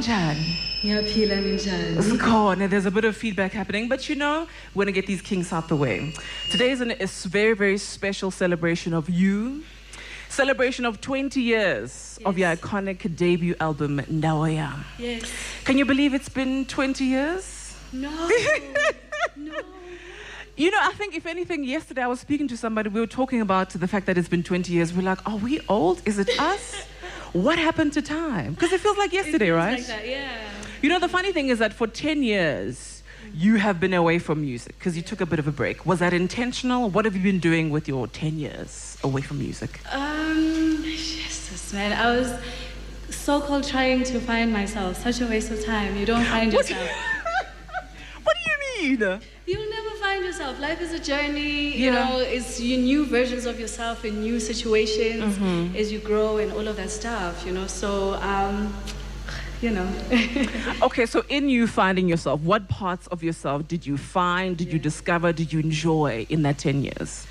Unjani? Ngiyaphila ninjani? Sikhona. There's a bit of feedback happening, but you know, we're going to get these kinks out the way. Today is a very, very special celebration of you. Celebration of 20 years of your iconic debut album, Ndawo Yami. Yes. Can you believe it's been 20 years? No. No. You know, I think if anything, yesterday I was speaking to somebody, we were talking about the fact that it's been 20 years. We're like, are we old? Is it us? What happened to time? Because it feels like yesterday, right? Like that, yeah. You know, the funny thing is that for 10 years, you have been away from music because you took a bit of a break. Was that intentional? What have you been doing with your 10 years away from music? Jesus, man. I was so-called trying to find myself. Such a waste of time. You don't find yourself. What do you mean? You'll never find yourself. Life is a journey, you know, it's new versions of yourself in new situations as you grow and all of that stuff, you know. So, you know. Okay, so in you finding yourself, what parts of yourself did you find, did you discover, did you enjoy in that 10 years?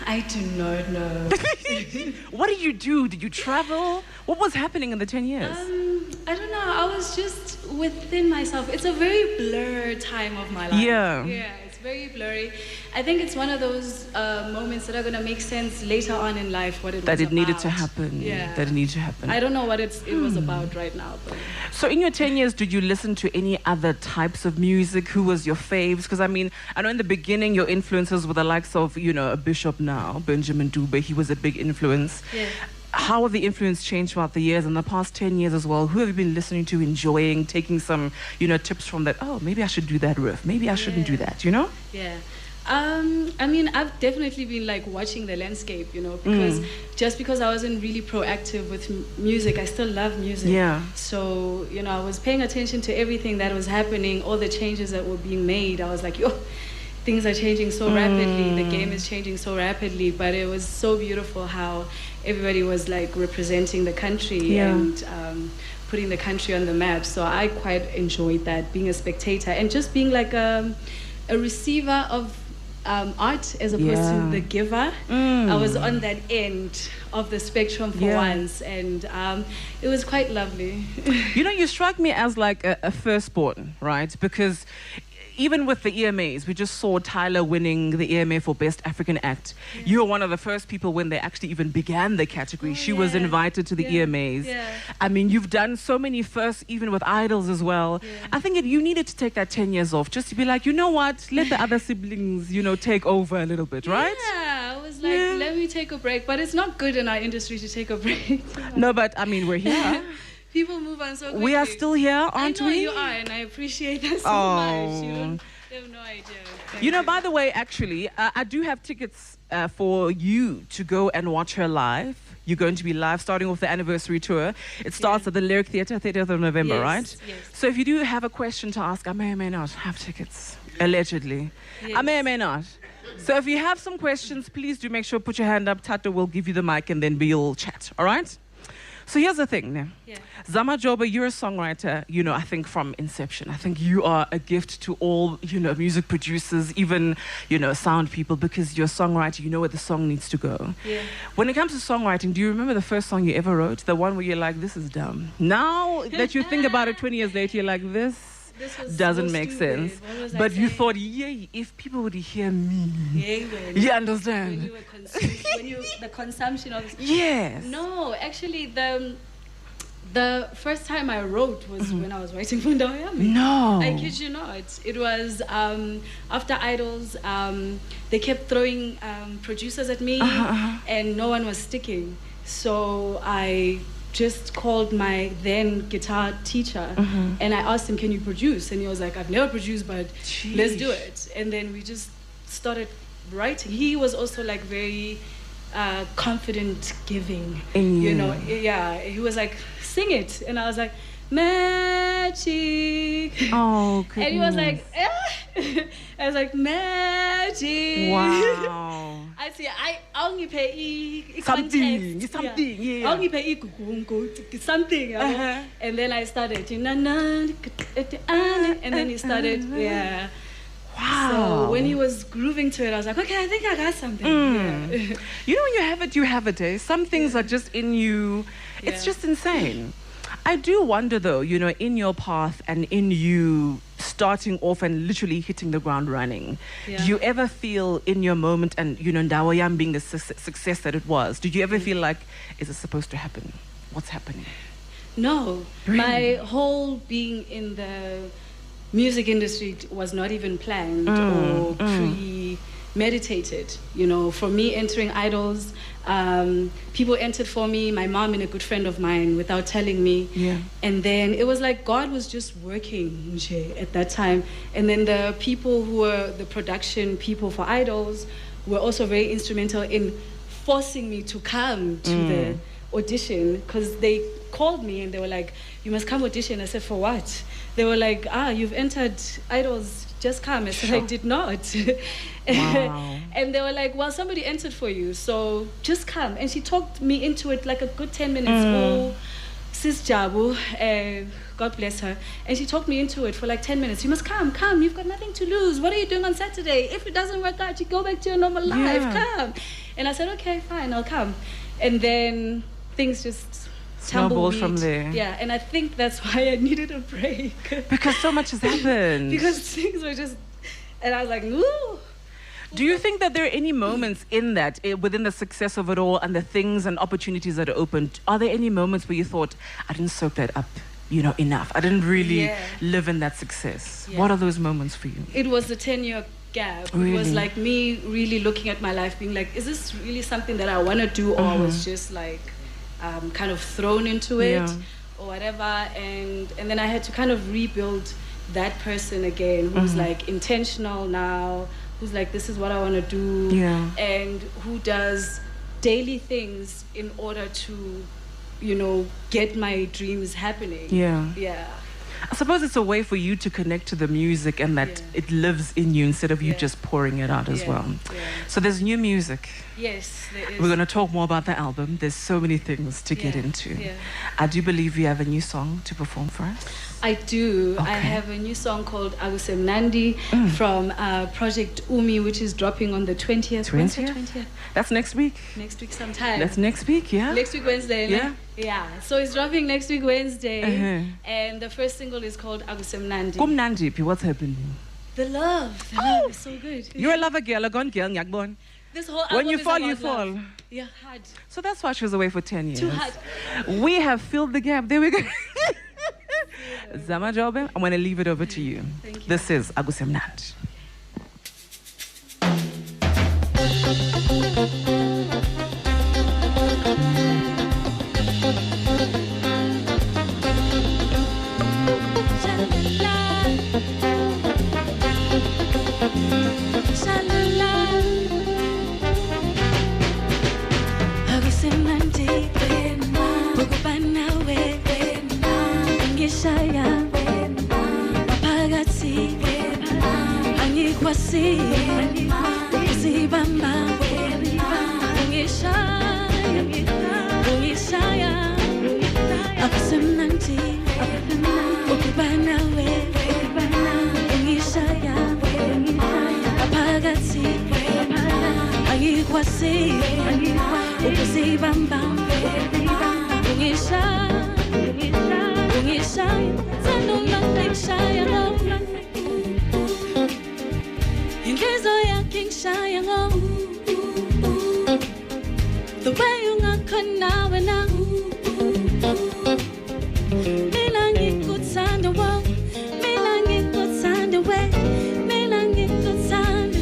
I do not know. What did you do? Did you travel? What was happening in the 10 years? I don't know. I was just within myself. It's a very blurred time of my life. Yeah. Yeah, it's very blurry. I think it's one of those moments that are going to make sense later on in life, what it was about. That it needed to happen. Yeah. That it needed to happen. I don't know what it was about right now. But. So in your 10 years, did you listen to any other types of music? Who was your faves? Because, I mean, I know in the beginning your influences were the likes of, you know, a bishop now, Benjamin Dube. He was a big influence. Yeah. How have the influence changed throughout the years, in the past 10 years as well? Who have you been listening to, enjoying, taking some, you know, tips from that? Oh, maybe I should do that riff. Maybe I shouldn't do that, you know? Yeah. I mean, I've definitely been like watching the landscape, you know, because just because I wasn't really proactive with music, I still love music. Yeah. So, you know, I was paying attention to everything that was happening, all the changes that were being made. I was like, yo, things are changing so rapidly. The game is changing so rapidly. But it was so beautiful how everybody was like representing the country and putting the country on the map. So I quite enjoyed that, being a spectator and just being like a receiver of art as opposed to the giver. I was on that end of the spectrum for once, and it was quite lovely. You know, you struck me as like a firstborn, right? Because even with the EMAs, we just saw Tyler winning the EMA for Best African Act. You were one of the first people when they actually even began the category. She was invited to the EMAs. I mean, you've done so many firsts, even with idols as well. I think you needed to take that 10 years off just to be like, you know what, let the other siblings, you know, take over a little bit, right? Yeah, I was like, let me take a break. But it's not good in our industry to take a break. No, but I mean, we're here. People move on so quickly. We are still here, aren't we? I know you are, and I appreciate that so much. You have no idea. You know, by the way, actually, I do have tickets for you to go and watch her live. You're going to be live starting with the anniversary tour. It starts at the Lyric Theatre, 30th of November, right? Yes. So if you do have a question to ask, I may or may not have tickets, allegedly. I may or may not. So if you have some questions, please do make sure put your hand up. Tato will give you the mic and then we'll chat, all right? So here's the thing, ne? Zamajobe, you're a songwriter, you know, I think from inception. I think you are a gift to all, you know, music producers, even, you know, sound people, because you're a songwriter, you know where the song needs to go. When it comes to songwriting, do you remember the first song you ever wrote? The one where you're like, this is dumb. Now that you think about it 20 years later, you're like, this doesn't make sense. But you thought, if people would hear me. You understand? When you were the consumption of... Yes. No, actually, the first time I wrote was when I was writing for Ndawo Yami. No. I kid you not. It was after Idols, they kept throwing producers at me, and no one was sticking. So I just called my then guitar teacher and I asked him, can you produce? And he was like, I've never produced, but let's do it. And then we just started writing. He was also like very confident giving, you know. Yeah, he was like, sing it. And I was like, magic. Oh, goodness. And he was like, I was like, magic. Wow. I say, I only pay something. I only pay something. And then I started, and then he started, Wow. So when he was grooving to it, I was like, okay, I think I got something. You know, when you have it, eh? Some things are just in you. It's just insane. I do wonder, though, in your path and in you starting off and literally hitting the ground running, do you ever feel in your moment, and, Ndawo Yami being the success that it was, did you ever feel like, is it supposed to happen? What's happening? No. Really? My whole being in the music industry was not even planned or premeditated. For me, entering Idols, people entered for me, my mom and a good friend of mine, without telling me. Yeah. And then it was like God was just working at that time. And then the people who were the production people for Idols were also very instrumental in forcing me to come to the audition, because they called me and they were like, you must come audition. I said, for what? They were like, you've entered Idols, just come. I said, I did not. Wow. And they were like, well, somebody entered for you, so just come. And she talked me into it like a good 10 minutes. Oh, Sis Jabu, God bless her. And she talked me into it for like 10 minutes. You must come, you've got nothing to lose. What are you doing on Saturday? If it doesn't work out, you go back to your normal life, come. And I said, okay, fine, I'll come. And then things just snowballed from there. Yeah, and I think that's why I needed a break. Because so much has happened. Because things were just, and I was like, ooh. Do you think that there are any moments in that, within the success of it all and the things and opportunities that are opened, are there any moments where you thought, I didn't soak that up, enough? I didn't really live in that success. Yeah. What are those moments for you? It was a 10-year gap. Really? It was like me really looking at my life, being like, is this really something that I want to do, or I was just like kind of thrown into it or whatever. And then I had to kind of rebuild that person again, who's like intentional now, who's like, this is what I want to do, and who does daily things in order to, get my dreams happening. Yeah. I suppose it's a way for you to connect to the music and that it lives in you instead of you just pouring it out as well. Yeah. So there's new music. Yes, there is. We're going to talk more about the album. There's so many things to get into. Yeah. I do believe you have a new song to perform for us. I do. Okay. I have a new song called Agusemnandi from Project Umi, which is dropping on the 20th. 20th? That's next week. Next week sometime. That's next week, yeah? Next week Wednesday. Yeah. Yeah. So it's dropping next week Wednesday. And the first single is called Agusemnandi. Kumnandi, what's happening? The love. The love is so good. You're a lover girl, a gone girl, nyakbon. This whole album When you is fall, about you fall. love. Yeah, hard. So that's why she was away for 10 years. Too hard. We have filled the gap. There we go. Zamajobe, I'm going to leave it over to you. Thank you. This is Agusemnandi. The way you can now and now, Milangi good sand the wall, Milangi good sand the way, Milangi good sand.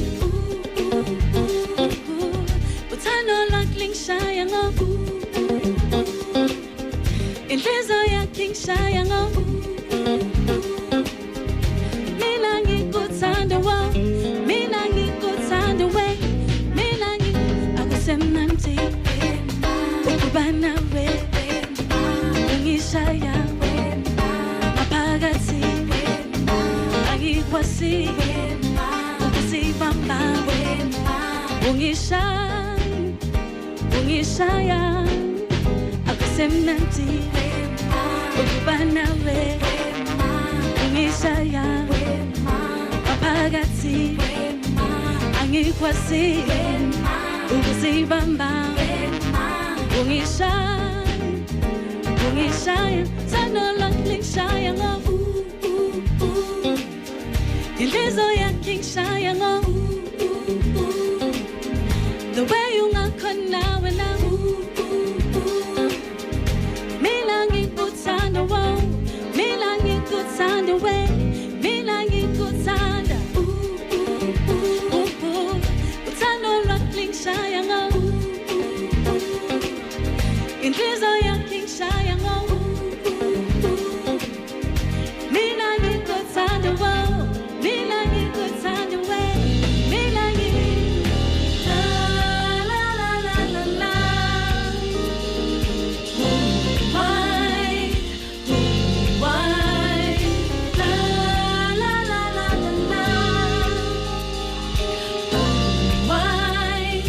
But I know like Ling Shayang of in Lizoya King Shayang of Milangi good sand the wall, Milangi good sand the way, Milangi Agusemnandi. Bana we Ungishaya Mapagati Agikwasi Ukisibamba Ungishaya Agusemnandi Bana we Ungishaya Mapagati Agikwasi Ukisibamba ungishaya sanolo ngishaya ngo Inhliziyo yakhe ngishaya ngo The way ungakhona wena Mina ngikuthanda wow Mina ngikuthanda we Mina ngikuthanda Uthando lwakhe ngishaya ngo Inhliziyo yakhe ngishaya ngo Mina ngikuthanda wow Mina ngikuthanda we Mina la la la la la la Why la la la la la la Why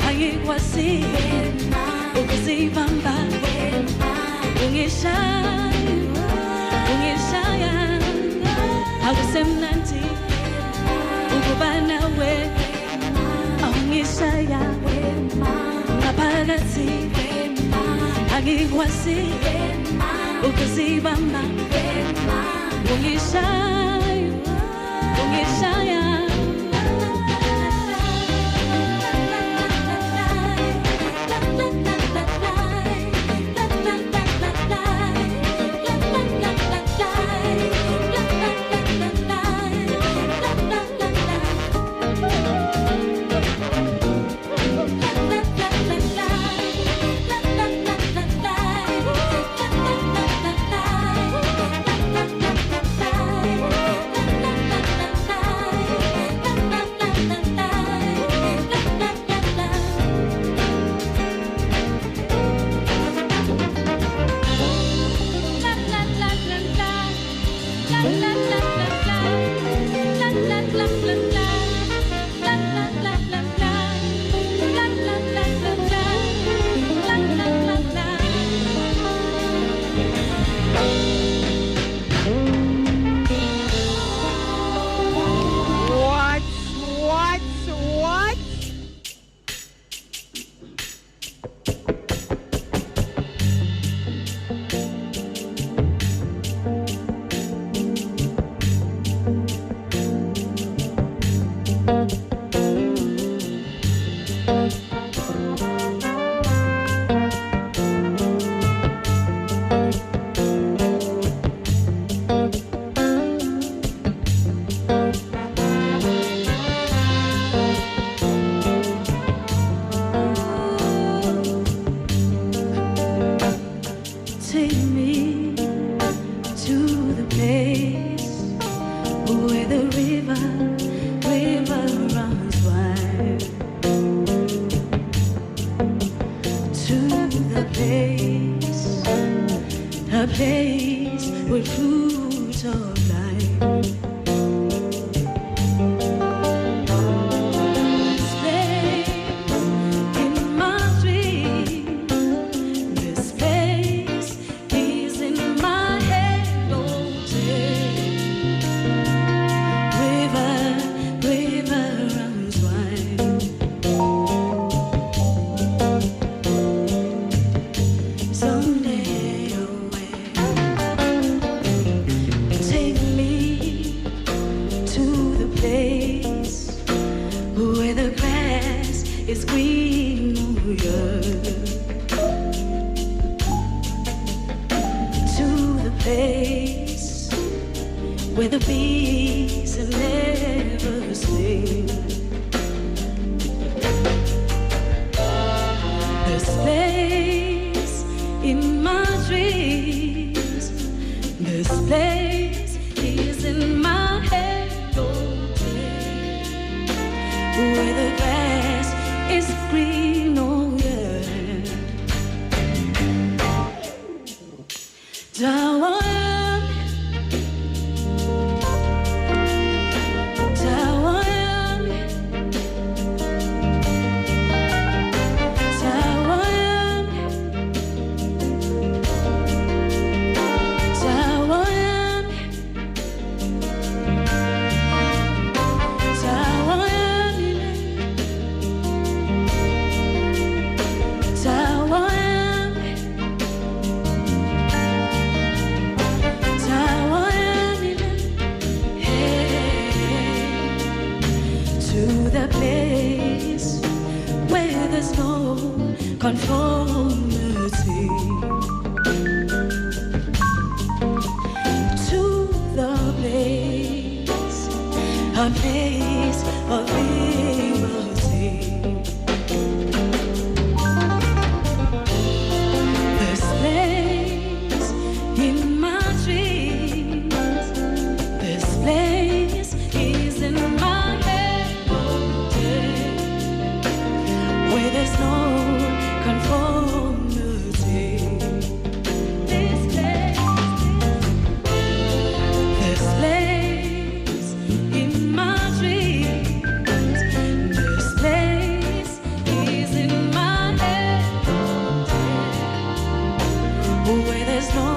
Angikwasi ukuzibamba ungishaya akusemnandi ukuba nawe ungishaya ngaphakathi angikwasi ukuzibamba ungishaya a place with fruit of life. This place in my dream, this place is in my head all day. River runs wide. Someday away, take me to the place where the grass is greener, to the place where the bees never sing. This place in my dreams, this place is in my head all day, where the grass is green, oh yeah. Ndawo Yami, Ndawo Yami, Ndawo Yami, Ndawo Yami, Ndawo Yami, Ndawo Yami, Ndawo Yami, hey, to the place where there's no conformity, to the place, a place of liberty. This place in my dreams, this place is in my head, where there's no conformity. This place in my dreams, this place is in my head, where there's no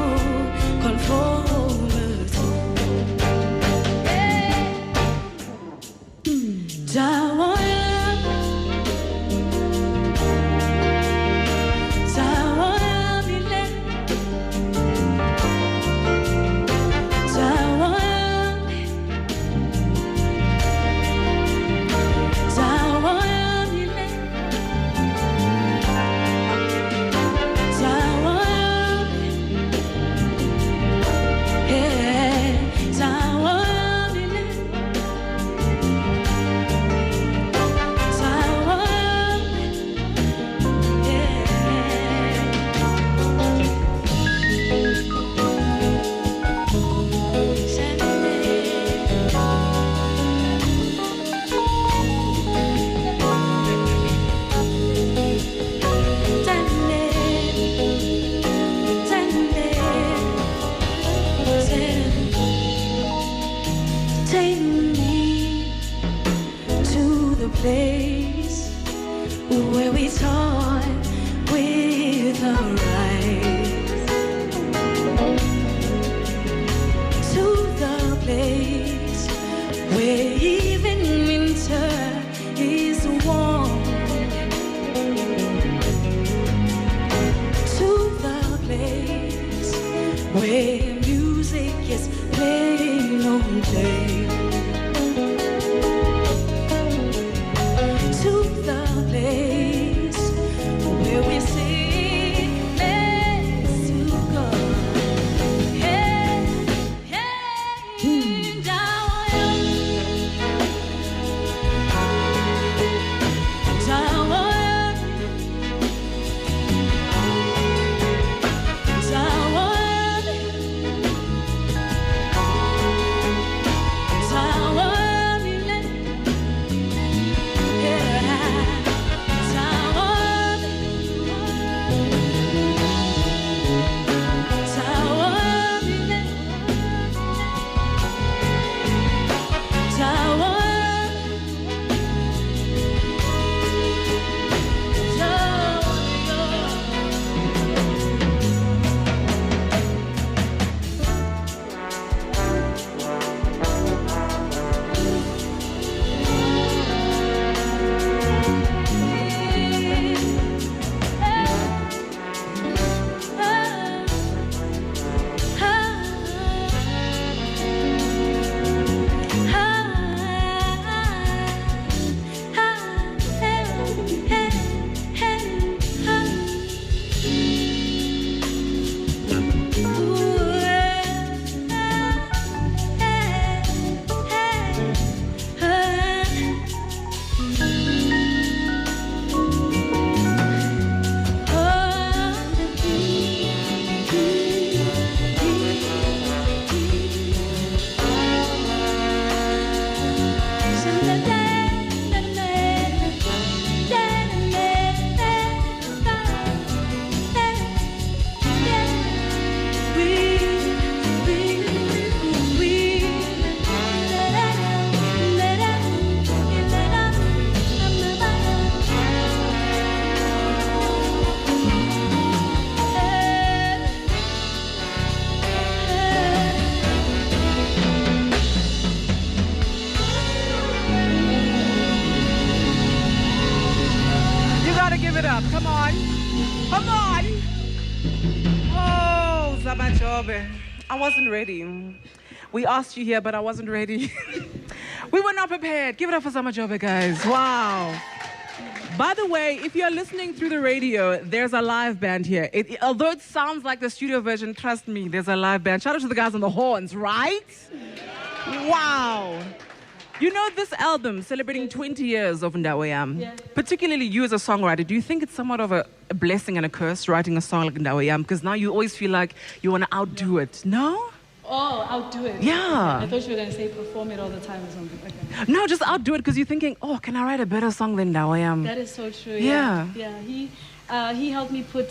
conformity. Ndawo Yami, Ndawo Yami, Ndawo Yami, Ndawo Yami, Ndawo Yami, yeah, Ndawo Yami, Ndawo Yami, take me to the place where we talk with our eyes, to the place where even winter is warm, to the place where music is playing all day, to the place where we say let's go. Hey, hey, Ndawo Yami, Ndawo Yami, Ndawo Yami, Ndawo Zamajobe. I wasn't ready. We asked you here, but I wasn't ready. We were not prepared. Give it up for Zamajobe, guys. Wow. By the way, if you're listening through the radio, there's a live band here. Although it sounds like the studio version, trust me, there's a live band. Shout out to the guys on the horns, right? Wow. You know, this album, celebrating 20 years of Ndawo Yami, particularly you as a songwriter, do you think it's somewhat of a blessing and a curse writing a song like Ndawo Yami? Because now you always feel like you want to outdo it. No? Oh, outdo it. Yeah. I thought you were going to say perform it all the time or something. Okay. No, just outdo it because you're thinking, oh, can I write a better song than Ndawo Yami? That is so true. Yeah. Yeah. He helped me put,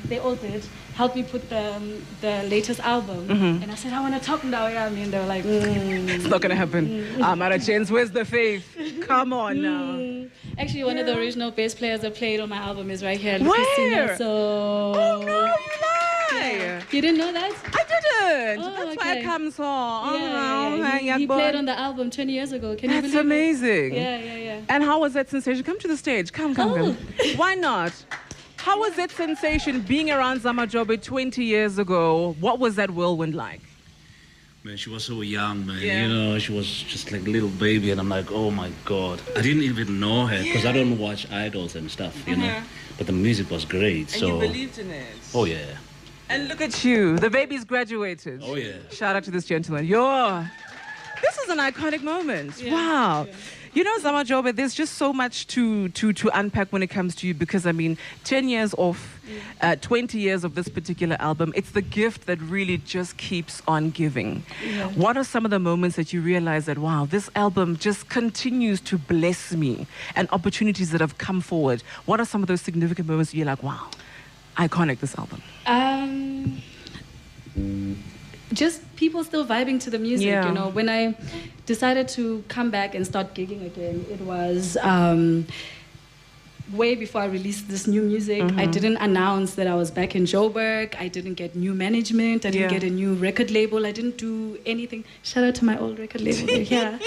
they all did, helped me put the latest album. And I said, I want to talk Ndawo Yami. And they were like, It's not going to happen. I'm out of chance. Where's the faith? Come on now. Actually, one of the original bass players that played on my album is right here. Where? So... Oh, no, you lie. You didn't know that? I didn't. Oh, That's okay. why it comes on. Yeah. He played on the album 20 years ago. Can you That's believe amazing. it? Yeah. And how was that sensation? Come to the stage. Come. Why not? How was that sensation being around Zamajobe 20 years ago? What was that whirlwind like? Man, she was so young, man. Yeah. You know, she was just like a little baby, and I'm like, oh my God. I didn't even know her because I don't watch idols and stuff, you know. But the music was great. And so you believed in it. Oh yeah. And look at you. The baby's graduated. Oh yeah. Shout out to this gentleman. This is an iconic moment. Yeah. Wow. Yeah. You know, Zamajobe, there's just so much to unpack when it comes to you because, I mean, 10 years off, 20 years of this particular album, it's the gift that really just keeps on giving. Yeah. What are some of the moments that you realize that, wow, this album just continues to bless me and opportunities that have come forward? What are some of those significant moments you're like, wow, iconic, this album? Just people still vibing to the music, Yeah. you know. When I decided to come back and start gigging again, it was way before I released this new music. I didn't announce that I was back in Joburg. I didn't get new management. I didn't get a new record label. I didn't do anything. Shout out to my old record label. Yeah.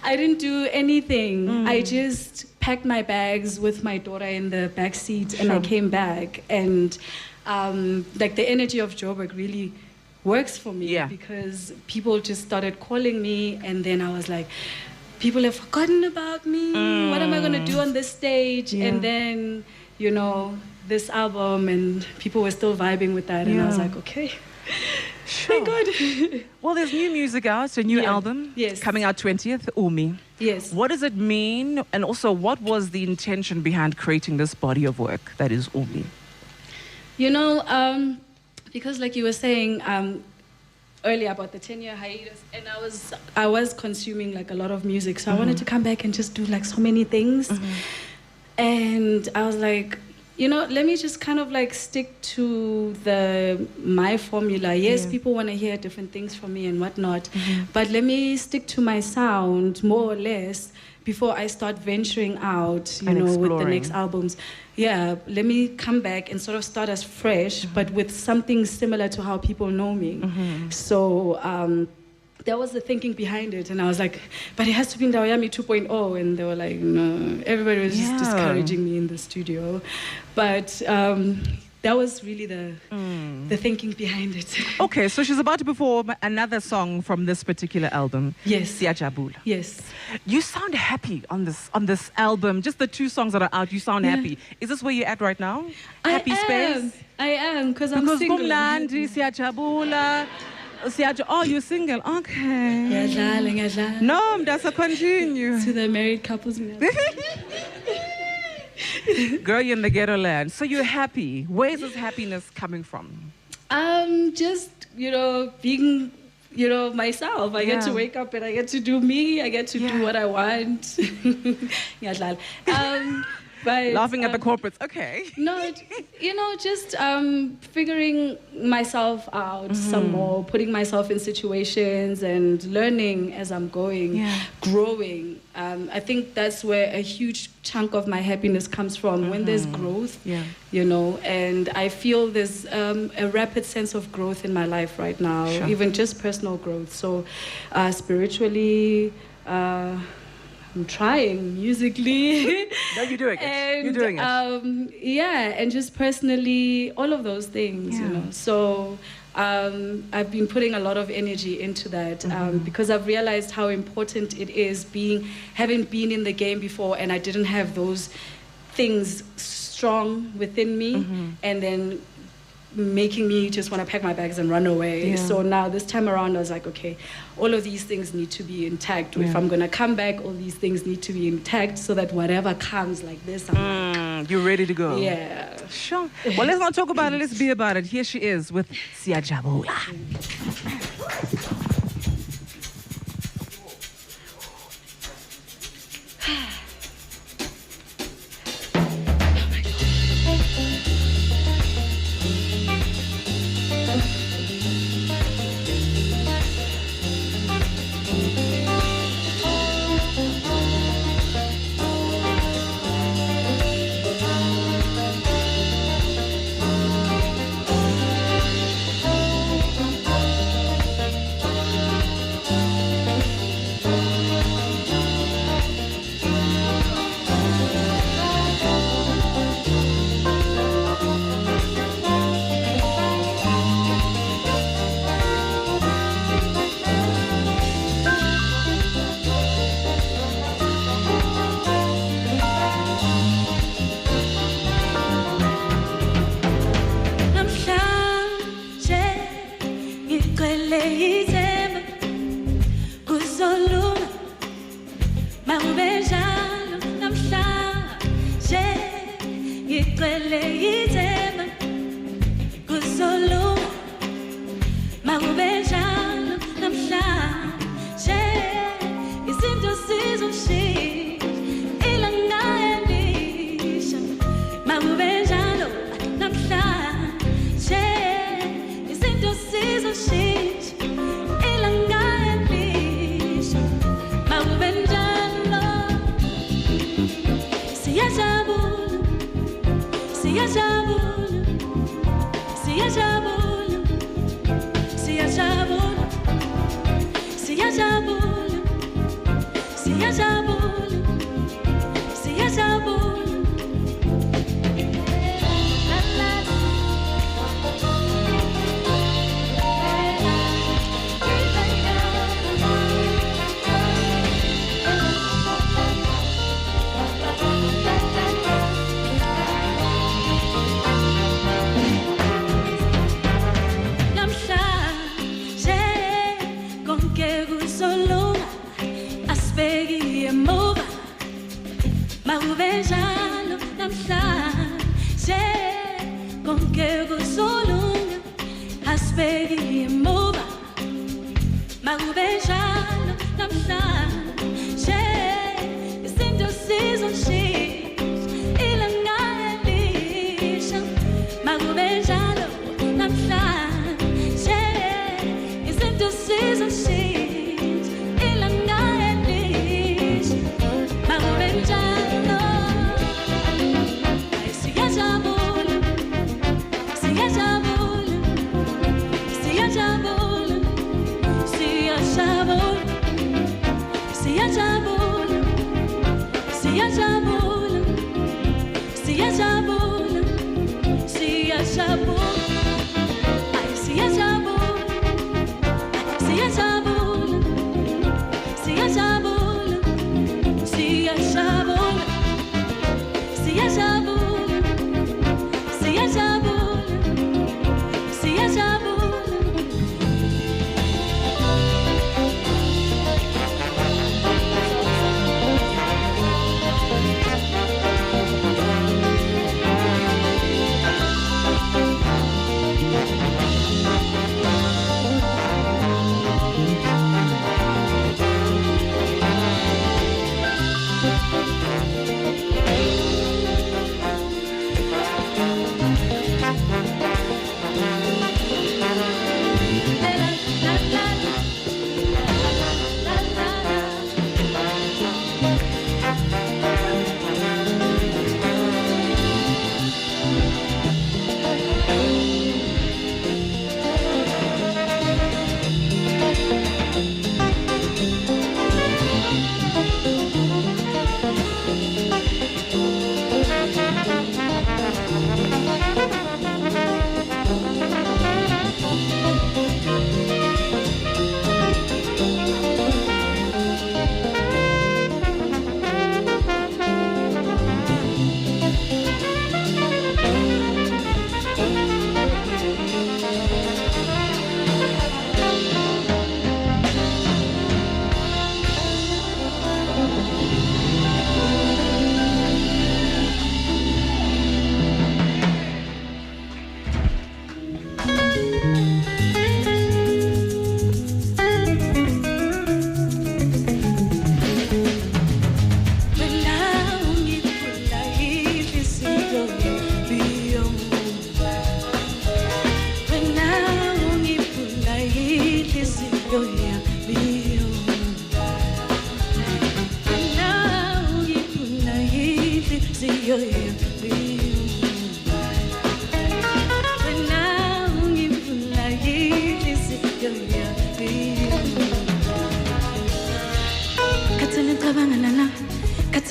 I didn't do anything. I just packed my bags with my daughter in the back seat and I came back. And like the energy of Joburg really works for me because people just started calling me and then I was like, people have forgotten about me. What am I going to do on this stage? And then, you know, this album and people were still vibing with that and I was like, okay. Sure. Thank God. Well, there's new music out, a new album coming out 20th, Umi. Yes. What does it mean? And also, what was the intention behind creating this body of work that is Umi? You know, because like you were saying earlier about the 10-year hiatus, and I was consuming like a lot of music, so I wanted to come back and just do like so many things. And I was like, you know, let me just kind of like stick to my formula. Yes, people want to hear different things from me and whatnot, but let me stick to my sound more or less before I start venturing out, you know, with the next albums. Yeah, let me come back and sort of start as fresh, but with something similar to how people know me. So that was the thinking behind it. And I was like, but it has to be Ndawo Yami 2.0. And they were like, no. Everybody was just discouraging me in the studio. But that was really the thinking behind it. Okay, so she's about to perform another song from this particular album. Yes. Siyajabula. Yes. You sound happy on this album. Just the 2 songs that are out, you sound happy. Is this where you're at right now? Happy space? I am, because I'm single. Because Kumlandi, Siyajabula. Oh, you're single. Okay. No, that's a continue. To the married couples. Girl, you're in the ghetto land. So you're happy. Where is this happiness coming from? Just, you know, being, you know, myself. I get to wake up and I get to do me. I get to do what I want. But, laughing at the corporates. Okay. No, you know, just figuring myself out some more, putting myself in situations and learning as I'm going, growing. I think that's where a huge chunk of my happiness comes from, when there's growth, you know, and I feel there's a rapid sense of growth in my life right now, even just personal growth. So spiritually, I'm trying musically. No, you're doing it. And, You're doing it. Yeah, and just personally, all of those things, you know. So I've been putting a lot of energy into that because I've realized how important it is having been in the game before, and I didn't have those things strong within me, and then making me just want to pack my bags and run away. Yeah. So now this time around I was like, okay, all of these things need to be intact. If I'm going to come back, all these things need to be intact so that whatever comes like this, I'm like, you're ready to go. yeah. Sure. Well, let's not talk about it. Let's be about it. Here she is with Siyajabula.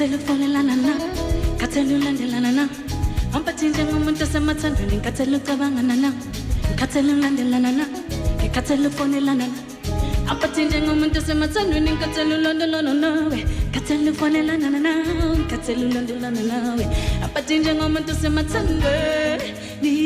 Katelu fonelana na, katelu landelana na. Ampatinje ngumuntu semathandweni, katelu cabangana na. Katelu landelana na, katelu fonelana na. Ampatinje ngumuntu semathandweni, katelu landelana na. Katelu fonelana na, katelu landelana na. Ampatinje ngumuntu semathandweni.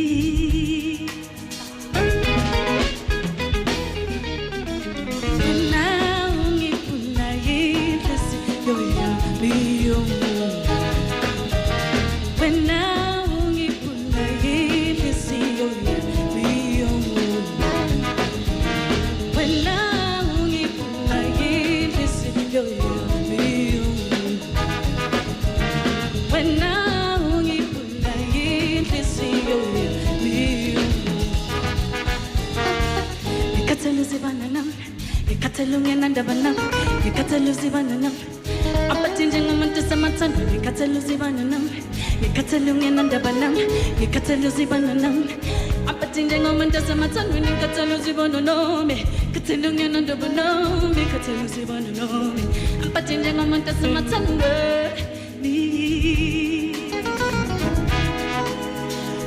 Yekateluzibananam, apatinje ngumuntu semathandwe. Yekateluzibananam, yekatelungenandabanam, yekateluzibananam, apatinje ngumuntu semathandwe. Yekateluzibananam, yekatelungenandabanam, yekateluzibananam, apatinje ngumuntu semathandwe.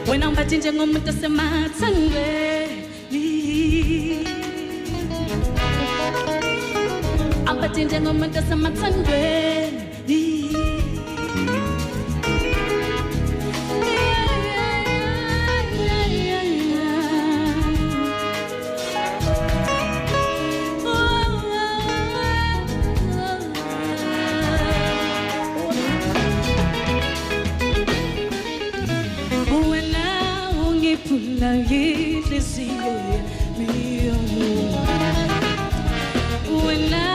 Wena apatinje ngumuntu semathandwe. Apatinje ngumuntu semathandweni. Wena ungiphula inhliziyo yami. Wena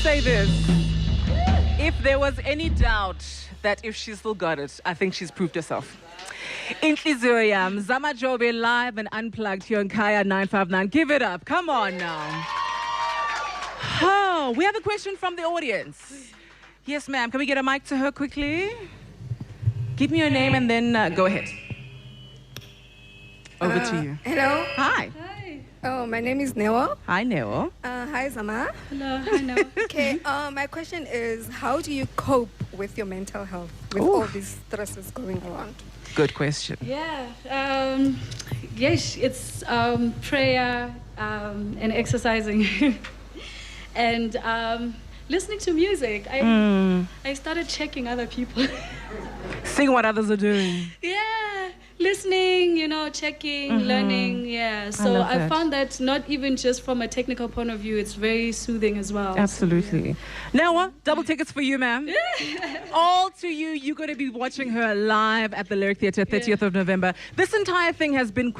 Say this. If there was any doubt that if she still got it, I think she's proved herself. Inhliziyo Yami, Zamajobe live and unplugged here on Kaya 959. Give it up. Come on now. Oh, we have a question from the audience. Yes, ma'am. Can we get a mic to her quickly? Give me your name and then go ahead. Over to you. Hello. Hi. Hi. Oh, my name is Ndawo. Hi, Ndawo. Hi, Zama. Hello. Hi, no. Okay. My question is, how do you cope with your mental health with all these stresses going around? Good question. Yeah. Yes, it's prayer and exercising and listening to music. I started checking other people. Seeing what others are doing. Yeah, listening, checking, learning. Yeah, so love I that. found that not even just from a technical point of view, it's very soothing as well. Absolutely. Ndawo, double tickets for you, ma'am. All to you. You're going to be watching her live at the Lyric Theatre, 30th of November. This entire thing has been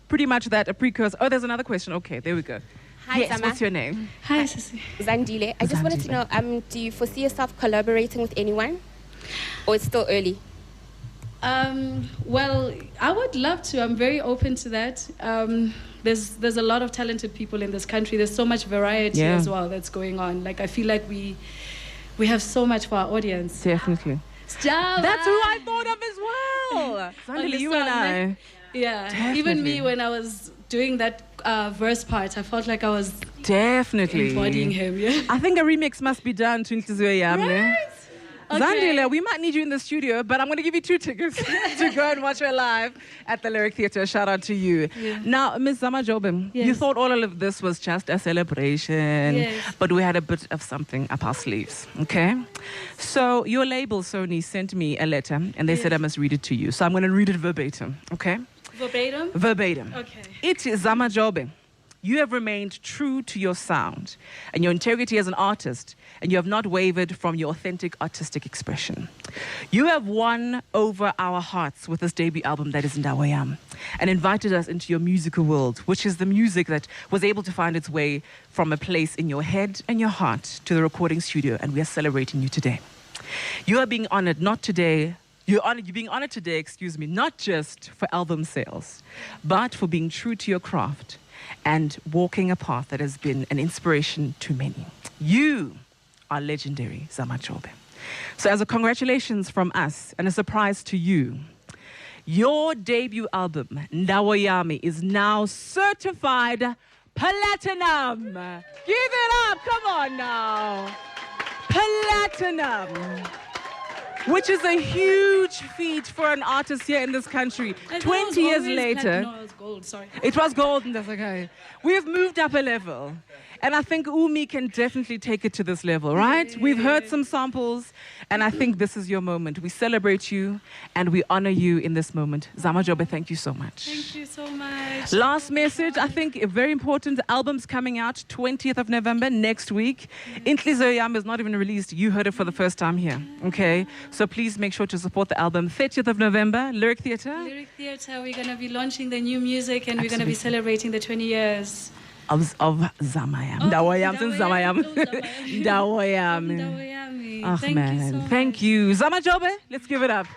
pretty much that, a precursor. Oh, there's another question. Okay, there we go. Hi, yes, Zama. what's your name? Hi, Sissy. Zandile. I just wanted to know, do you foresee yourself collaborating with anyone? Or it's still early? Well, I would love to. I'm very open to that. There's a lot of talented people in this country. There's so much variety as well that's going on. Like, I feel like we have so much for our audience. Definitely. Stop. That's who I thought of as well. Sandile, you and I. Yeah. Definitely. Even me, when I was doing that verse part, I felt like I was Definitely. embodying him. Yeah. I think a remix must be done to Ndawo Yami. Right? Okay. Zandile, we might need you in the studio, but I'm going to give you 2 tickets to go and watch her live at the Lyric Theatre. Shout out to you. Yeah. Now, Ms. Zamajobe, you Yes. thought all of this was just a celebration, Yes. but we had a bit of something up our sleeves, okay? So your label, Sony, sent me a letter, and they said I must read it to you. So I'm going to read it verbatim, okay? Verbatim? Verbatim. Okay. It is Zamajobe. You have remained true to your sound and your integrity as an artist, and you have not wavered from your authentic artistic expression. You have won over our hearts with this debut album that is Ndawo Yami, and invited us into your musical world, which is the music that was able to find its way from a place in your head and your heart to the recording studio, and we are celebrating you today. You are being honored not today. You're being honored today, not just for album sales, but for being true to your craft and walking a path that has been an inspiration to many. You are legendary, Zamajobe. So as a congratulations from us and a surprise to you, your debut album, Ndawo Yami, is now certified platinum. Give it up, come on now. Platinum. Which is a huge feat for an artist here in this country. I thought 20 it was years always later. No, it was gold, sorry. It was gold, and that's okay. We've moved up a level. And I think Umi can definitely take it to this level, right? We've heard some samples, and I think this is your moment. We celebrate you, and we honor you in this moment. Zamajobe, thank you so much. Thank you so much. Last message, I think very important. The album's coming out 20th of November, next week. Ndawo Yami is not even released. You heard it for the first time here, okay? So please make sure to support the album. 30th of November, Lyric Theatre. Lyric Theatre, we're going to be launching the new music, and we're going to be celebrating the 20 years. Of Zamayam. Ndawo Yami, since Zamayam. Ndawo Yami. Ndawo Yami. Oh, Thank man. you so much. Thank you. Zamajobe, let's give it up.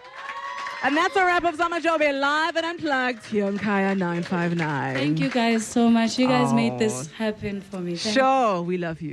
And that's a wrap of Zamajobe live and unplugged here on Kaya 959. Thank you guys so much. You guys made this happen for me. Thank Sure, we love you.